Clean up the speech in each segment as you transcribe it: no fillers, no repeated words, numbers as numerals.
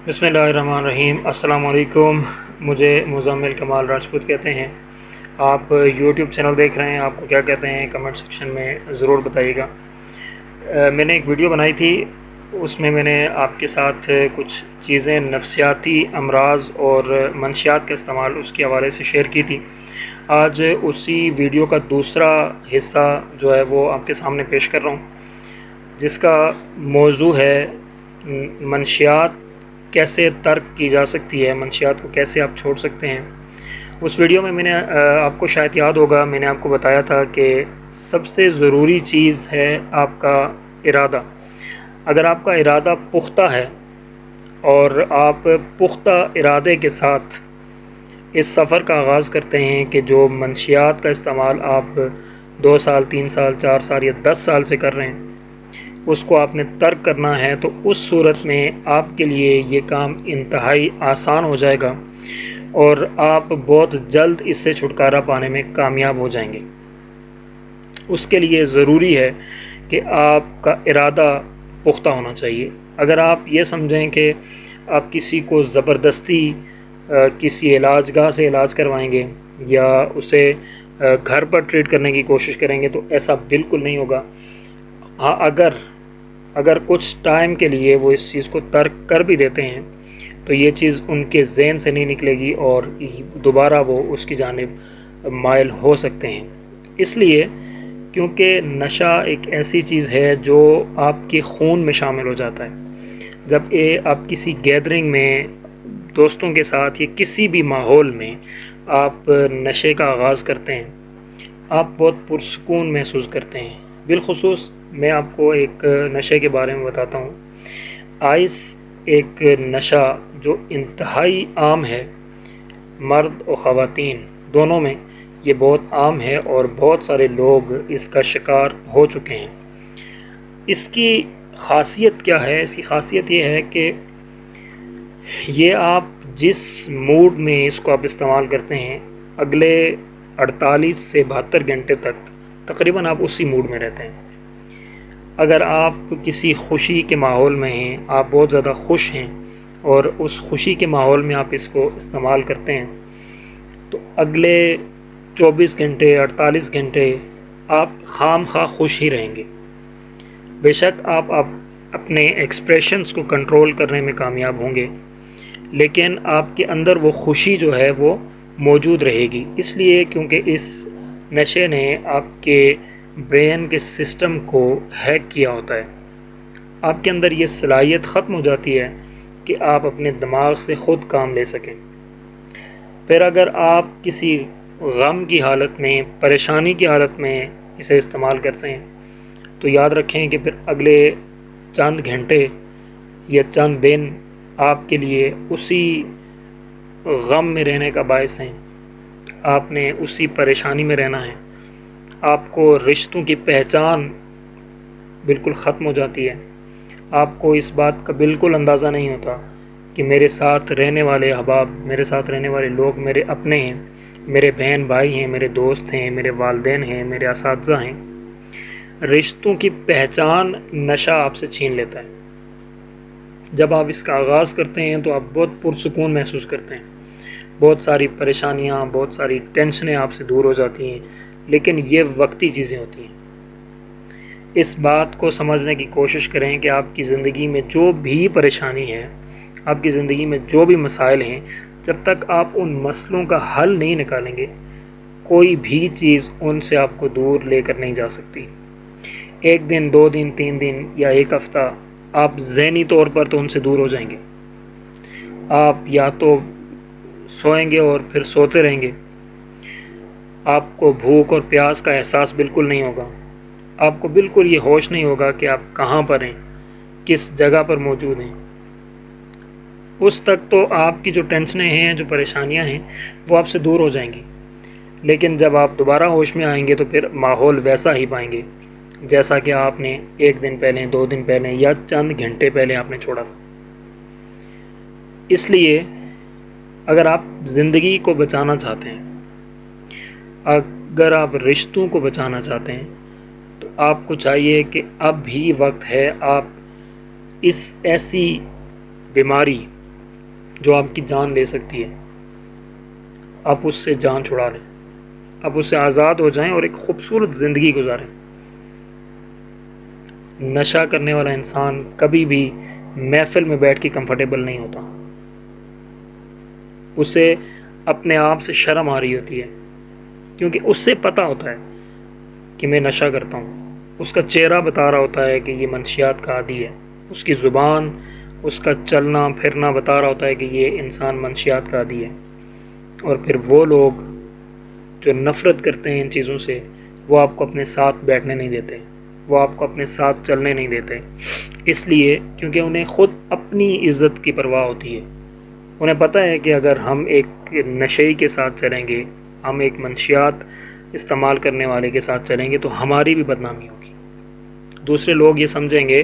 बिस्मिल्लाहिर्रहमानिर्रहीम। अस्सलाम वालेकुम। मुझे मुज़म्मिल कमाल राजपूत कहते हैं। आप यूट्यूब चैनल देख रहे हैं, आपको क्या कहते हैं कमेंट सेक्शन में ज़रूर बताइएगा। मैंने एक वीडियो बनाई थी, उसमें मैंने आपके साथ कुछ चीज़ें नफ्सियाती अमराज़ और मंशियात का इस्तेमाल उसके हवाले से शेयर की थी। आज उसी वीडियो का दूसरा हिस्सा जो है वो आपके सामने पेश कर रहा हूँ, जिसका मौजू है मंशियात कैसे तर्क की जा सकती है, मंशियात को कैसे आप छोड़ सकते हैं। उस वीडियो में मैंने आपको शायद याद होगा, मैंने आपको बताया था कि सबसे ज़रूरी चीज़ है आपका इरादा। अगर आपका इरादा पुख्ता है और आप पुख्ता इरादे के साथ इस सफ़र का आगाज़ करते हैं कि जो मंशियात का इस्तेमाल आप 2 साल 3 साल 4 साल या 10 साल से कर रहे हैं, उसको आपने तर्क करना है, तो उस सूरत में आपके लिए ये काम इंतहाई आसान हो जाएगा और आप बहुत जल्द इससे छुटकारा पाने में कामयाब हो जाएंगे। उसके लिए ज़रूरी है कि आपका इरादा पुख्ता होना चाहिए। अगर आप ये समझें कि आप किसी को ज़बरदस्ती किसी इलाज गाह से इलाज करवाएंगे या उसे घर पर ट्रीट करने की कोशिश करेंगे, तो ऐसा बिल्कुल नहीं होगा। हाँ, अगर कुछ टाइम के लिए वो इस चीज़ को तर्क कर भी देते हैं, तो ये चीज़ उनके ज़हन से नहीं निकलेगी और दोबारा वो उसकी जानिब माइल हो सकते हैं। इसलिए क्योंकि नशा एक ऐसी चीज़ है जो आपके खून में शामिल हो जाता है। जब ये आप किसी गैदरिंग में दोस्तों के साथ या किसी भी माहौल में आप नशे का आगाज़ करते हैं, आप बहुत पुरसकून महसूस करते हैं। बिलखुसूस मैं आपको एक नशे के बारे में बताता हूँ। आइस एक नशा जो इंतहाई आम है, मर्द और ख़वातीन दोनों में ये बहुत आम है और बहुत सारे लोग इसका शिकार हो चुके हैं। इसकी ख़ासियत क्या है? इसकी ख़ासियत ये है कि ये आप जिस मूड में इसको आप इस्तेमाल करते हैं, अगले 48 से 72 घंटे तक तकरीबन आप उसी मूड में रहते हैं। अगर आप किसी खुशी के माहौल में हैं, आप बहुत ज़्यादा खुश हैं और उस खुशी के माहौल में आप इसको इस्तेमाल करते हैं, तो अगले 24 घंटे 48 घंटे आप खामखा खुश ही रहेंगे। बेशक आप अपने एक्सप्रेशंस को कंट्रोल करने में कामयाब होंगे, लेकिन आपके अंदर वो खुशी जो है वो मौजूद रहेगी। इसलिए क्योंकि इस नशे ने आपके ब्रेन के सिस्टम को हैक किया होता है। आपके अंदर ये सलाहियत ख़त्म हो जाती है कि आप अपने दिमाग से ख़ुद काम ले सकें। फिर अगर आप किसी गम की हालत में, परेशानी की हालत में इसे इस्तेमाल करते हैं, तो याद रखें कि फिर अगले चंद घंटे या चंद दिन आपके लिए उसी गम में रहने का बायस हैं। आपने उसी परेशानी में रहना है। आपको रिश्तों की पहचान बिल्कुल ख़त्म हो जाती है। आपको इस बात का बिल्कुल अंदाज़ा नहीं होता कि मेरे साथ रहने वाले अहबाब, मेरे साथ रहने वाले लोग मेरे अपने हैं, मेरे बहन भाई हैं, मेरे दोस्त हैं, मेरे वालिदैन हैं, मेरे असातिज़ा हैं। रिश्तों की पहचान नशा आपसे छीन लेता है। जब आप इसका आगाज़ करते हैं तो आप बहुत पुरसुकून महसूस करते हैं। बहुत सारी परेशानियाँ, बहुत सारी टेंशनें आपसे दूर हो जाती हैं, लेकिन ये वक्ती चीज़ें होती हैं। इस बात को समझने की कोशिश करें कि आपकी ज़िंदगी में जो भी परेशानी है, आपकी ज़िंदगी में जो भी मसाइल हैं, जब तक आप उन मसलों का हल नहीं निकालेंगे, कोई भी चीज़ उनसे आपको दूर लेकर नहीं जा सकती। एक दिन, 2 दिन, 3 दिन या एक हफ़्ता आप ज़हनी तौर पर तो उनसे दूर हो जाएंगे। आप या तो सोएंगे और फिर सोते रहेंगे। आपको भूख और प्यास का एहसास बिल्कुल नहीं होगा। आपको बिल्कुल ये होश नहीं होगा कि आप कहाँ पर हैं, किस जगह पर मौजूद हैं। उस तक तो आपकी जो टेंशनें हैं, जो परेशानियां हैं, वो आपसे दूर हो जाएंगी। लेकिन जब आप दोबारा होश में आएंगे तो फिर माहौल वैसा ही पाएंगे जैसा कि आपने 1 दिन पहले, 2 दिन पहले या चंद घंटे पहले आपने छोड़ा था। इसलिए अगर आप ज़िंदगी को बचाना चाहते हैं, अगर आप रिश्तों को बचाना चाहते हैं, तो आपको चाहिए कि अब भी वक्त है। आप इस ऐसी बीमारी جو آپ کی جان لے سکتی ہے، آپ اس سے جان چھڑا لیں، آپ اس سے آزاد ہو جائیں اور ایک خوبصورت زندگی گزاریں۔ نشہ کرنے والا انسان کبھی بھی محفل میں بیٹھ کے کمفرٹیبل نہیں ہوتا، اسے اپنے آپ سے شرم آ رہی ہوتی ہے، کیونکہ اس سے پتہ ہوتا ہے کہ میں نشہ کرتا ہوں، اس کا چہرہ بتا رہا ہوتا ہے کہ یہ منشیات کا عادی ہے، اس کی زبان، اس کا چلنا پھرنا بتا رہا ہوتا ہے کہ یہ انسان منشیات کا عادی ہے۔ اور پھر وہ لوگ جو نفرت کرتے ہیں ان چیزوں سے، وہ آپ کو اپنے ساتھ بیٹھنے نہیں دیتے، وہ آپ کو اپنے ساتھ چلنے نہیں دیتے، اس لیے کیونکہ انہیں خود اپنی عزت کی پرواہ ہوتی ہے۔ انہیں پتہ ہے کہ اگر ہم ایک نشئی کے ساتھ چلیں گے، ہم ایک منشیات استعمال کرنے والے کے ساتھ چلیں گے تو ہماری بھی بدنامی ہوگی، دوسرے لوگ یہ سمجھیں گے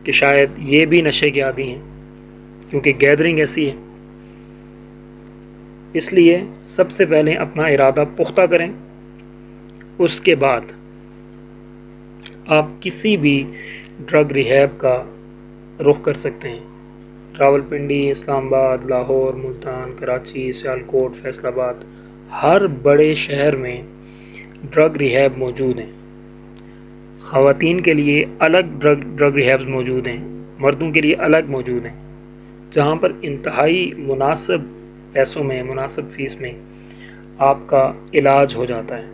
کہ شاید یہ بھی نشے کے عادی ہیں، کیونکہ گیدرنگ ایسی ہے۔ اس لیے سب سے پہلے اپنا ارادہ پختہ کریں، اس کے بعد آپ کسی بھی ڈرگ ریہیب کا رخ کر سکتے ہیں۔ راولپنڈی، اسلام آباد، لاہور، ملتان، کراچی، سیالکوٹ، فیصل آباد، ہر بڑے شہر میں ڈرگ ریہیب موجود ہیں۔ خواتین کے لیے الگ ڈرگ ریہیبز موجود ہیں، مردوں کے لیے الگ موجود ہیں، جہاں پر انتہائی مناسب پیسوں میں، مناسب فیس میں آپ کا علاج ہو جاتا ہے۔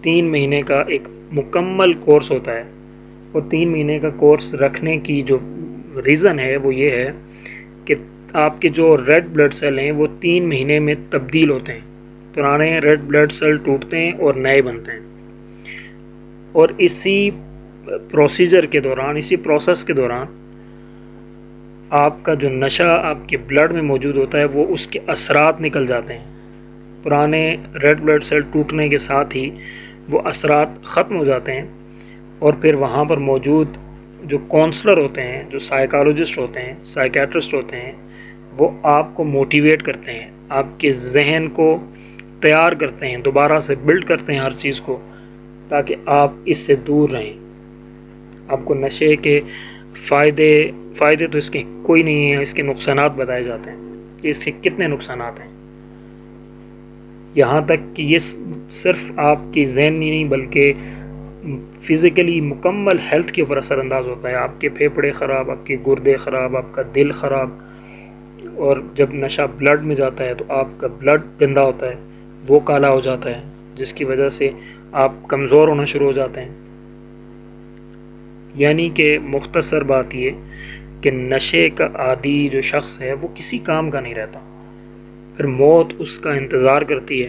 3 مہینے کا ایک مکمل کورس ہوتا ہے، اور 3 مہینے کا کورس رکھنے کی جو ریزن ہے وہ یہ ہے کہ آپ کے جو ریڈ بلڈ سیل ہیں وہ 3 مہینے میں تبدیل ہوتے ہیں، پرانے ریڈ بلڈ سیل ٹوٹتے ہیں اور نئے بنتے ہیں، اور اسی پروسیجر کے دوران، اسی پروسیس کے دوران آپ کا جو نشہ آپ کے بلڈ میں موجود ہوتا ہے وہ اس کے اثرات نکل جاتے ہیں۔ پرانے ریڈ بلڈ سیل ٹوٹنے کے ساتھ ہی وہ اثرات ختم ہو جاتے ہیں، اور پھر وہاں پر موجود جو کونسلر ہوتے ہیں، جو سائیکالوجسٹ ہوتے ہیں، سائیکیٹرسٹ ہوتے ہیں، وہ آپ کو موٹیویٹ کرتے ہیں، آپ کے ذہن کو تیار کرتے ہیں، دوبارہ سے بلڈ کرتے ہیں ہر چیز کو، تاکہ آپ اس سے دور رہیں۔ آپ کو نشے کے فائدے تو اس کے کوئی نہیں ہیں، اس کے نقصانات بتائے جاتے ہیں کہ اس کے کتنے نقصانات ہیں، یہاں تک کہ یہ صرف آپ کی ذہنی نہیں بلکہ فزیکلی مکمل ہیلتھ کے اوپر اثر انداز ہوتا ہے۔ آپ کے پھیپھڑے خراب، آپ کے گردے خراب، آپ کا دل خراب، اور جب نشہ بلڈ میں جاتا ہے تو آپ کا بلڈ گندا ہوتا ہے، وہ کالا ہو جاتا ہے، جس کی وجہ سے آپ کمزور ہونا شروع ہو جاتے ہیں۔ یعنی کہ مختصر بات یہ کہ نشے کا عادی جو شخص ہے وہ کسی کام کا نہیں رہتا، پھر موت اس کا انتظار کرتی ہے،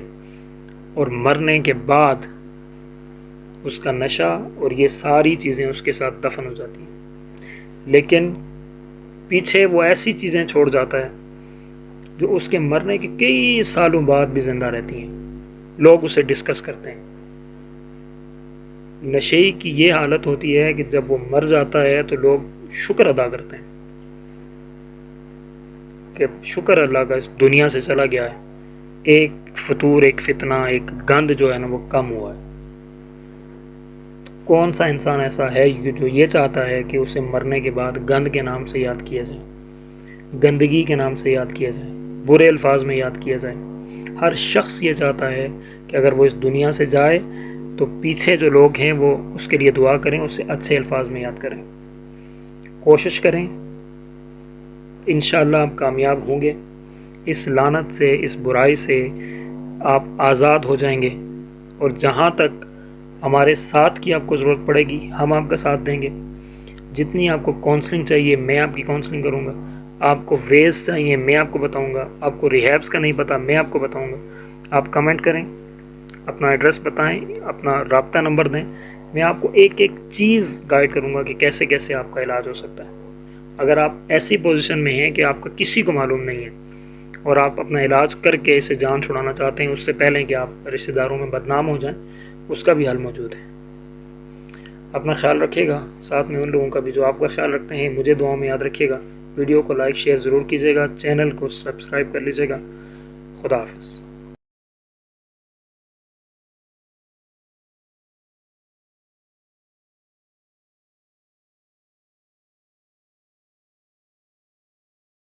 اور مرنے کے بعد اس کا نشہ اور یہ ساری چیزیں اس کے ساتھ دفن ہو جاتی ہیں، لیکن پیچھے وہ ایسی چیزیں چھوڑ جاتا ہے جو اس کے مرنے کے کئی سالوں بعد بھی زندہ رہتی ہیں، لوگ اسے ڈسکس کرتے ہیں۔ نشے کی یہ حالت ہوتی ہے کہ جب وہ مر جاتا ہے تو لوگ شکر ادا کرتے ہیں کہ شکر اللہ کا اس دنیا سے چلا گیا ہے، ایک فطور، ایک فتنہ، ایک گند جو ہے نا وہ کم ہوا ہے۔ تو کون سا انسان ایسا ہے جو یہ چاہتا ہے کہ اسے مرنے کے بعد گند کے نام سے یاد کیا جائے، گندگی کے نام سے یاد کیا جائے، برے الفاظ میں یاد کیا جائے؟ ہر شخص یہ چاہتا ہے کہ اگر وہ اس دنیا سے جائے تو پیچھے جو لوگ ہیں وہ اس کے لیے دعا کریں، اسے اچھے الفاظ میں یاد کریں۔ کوشش کریں، انشاءاللہ آپ کامیاب ہوں گے، اس لعنت سے، اس برائی سے آپ آزاد ہو جائیں گے، اور جہاں تک ہمارے ساتھ کی آپ کو ضرورت پڑے گی ہم آپ کا ساتھ دیں گے۔ جتنی آپ کو کونسلنگ چاہیے میں آپ کی کونسلنگ کروں گا، آپ کو ویز چاہیے میں آپ کو بتاؤں گا، آپ کو ریہیبس کا نہیں پتہ میں آپ کو بتاؤں گا۔ آپ کمنٹ کریں، اپنا ایڈریس بتائیں، اپنا رابطہ نمبر دیں، میں آپ کو ایک ایک چیز گائیڈ کروں گا کہ کیسے کیسے آپ کا علاج ہو سکتا ہے۔ اگر آپ ایسی پوزیشن میں ہیں کہ آپ کا کسی کو معلوم نہیں ہے اور آپ اپنا علاج کر کے اسے جان چھڑانا چاہتے ہیں اس سے پہلے کہ آپ رشتہ داروں میں بدنام ہو جائیں، اس کا بھی حل موجود ہے۔ اپنا خیال رکھیے گا، ساتھ میں ان لوگوں کا بھی جو آپ کا خیال رکھتے ہیں، مجھے دعاؤں میں یاد رکھیے گا۔ ویڈیو کو لائک شیئر ضرور کیجیے گا، چینل کو سبسکرائب کر لیجیے گا۔ خدا حافظ۔